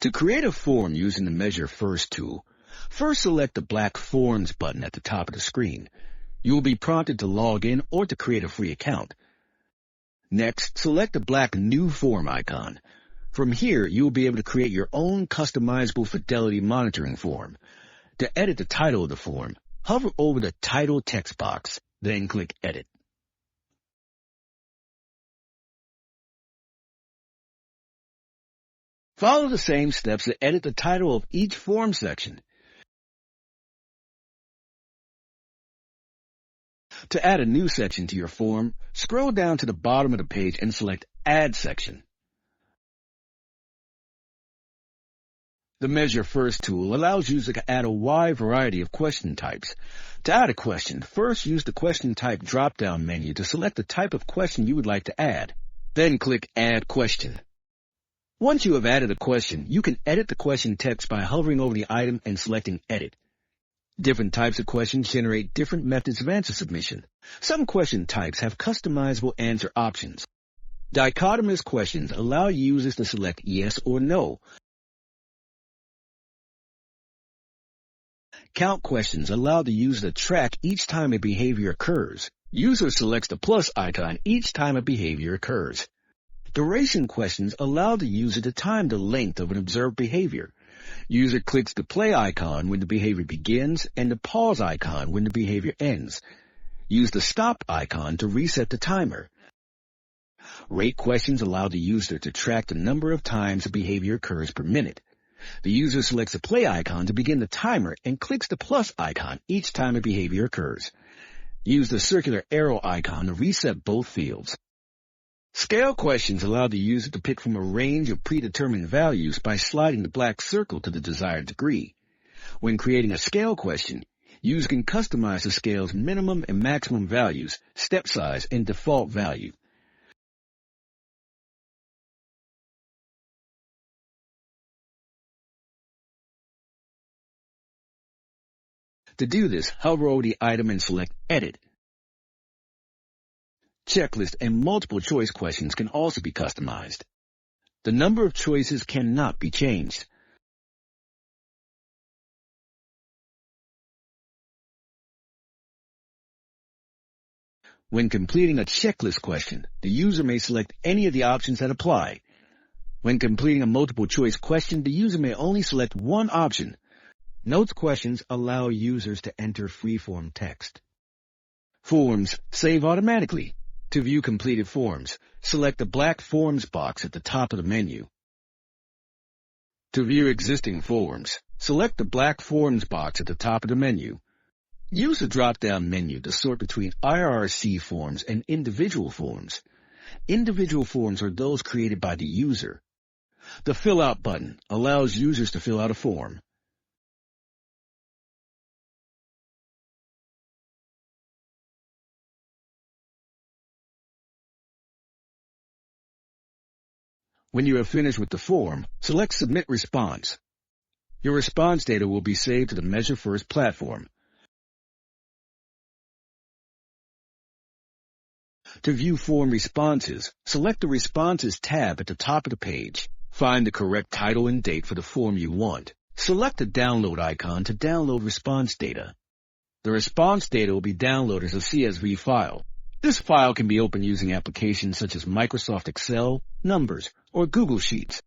To create a form using the Measure First tool, first select the black Forms button at the top of the screen. You will be prompted to log in or to create a free account. Next, select the black New Form icon. From here, you will be able to create your own customizable Fidelity monitoring form. To edit the title of the form, hover over the Title text box, then click Edit. Follow the same steps to edit the title of each form section. To add a new section to your form, scroll down to the bottom of the page and select Add Section. The Measure First tool allows users to add a wide variety of question types. To add a question, first use the Question Type drop-down menu to select the type of question you would like to add. Then click Add Question. Once you have added a question, you can edit the question text by hovering over the item and selecting Edit. Different types of questions generate different methods of answer submission. Some question types have customizable answer options. Dichotomous questions allow users to select yes or no. Count questions allow the user to track each time a behavior occurs. User selects the plus icon each time a behavior occurs. Duration questions allow the user to time the length of an observed behavior. User clicks the play icon when the behavior begins and the pause icon when the behavior ends. Use the stop icon to reset the timer. Rate questions allow the user to track the number of times a behavior occurs per minute. The user selects the play icon to begin the timer and clicks the plus icon each time a behavior occurs. Use the circular arrow icon to reset both fields. Scale questions allow the user to pick from a range of predetermined values by sliding the black circle to the desired degree. When creating a scale question, users can customize the scale's minimum and maximum values, step size, and default value. To do this, hover over the item and select Edit. Checklist and multiple choice questions can also be customized. The number of choices cannot be changed. When completing a checklist question, the user may select any of the options that apply. When completing a multiple choice question, the user may only select one option. Notes questions allow users to enter free-form text. Forms save automatically. To view completed forms, select the black Forms box at the top of the menu. To view existing forms, select the black Forms box at the top of the menu. Use the drop-down menu to sort between IRRC forms and individual forms. Individual forms are those created by the user. The Fill Out button allows users to fill out a form. When you have finished with the form, select Submit Response. Your response data will be saved to the Measure First platform. To view form responses, select the Responses tab at the top of the page. Find the correct title and date for the form you want. Select the Download icon to download response data. The response data will be downloaded as a CSV file. This file can be opened using applications such as Microsoft Excel, Numbers, or Google Sheets.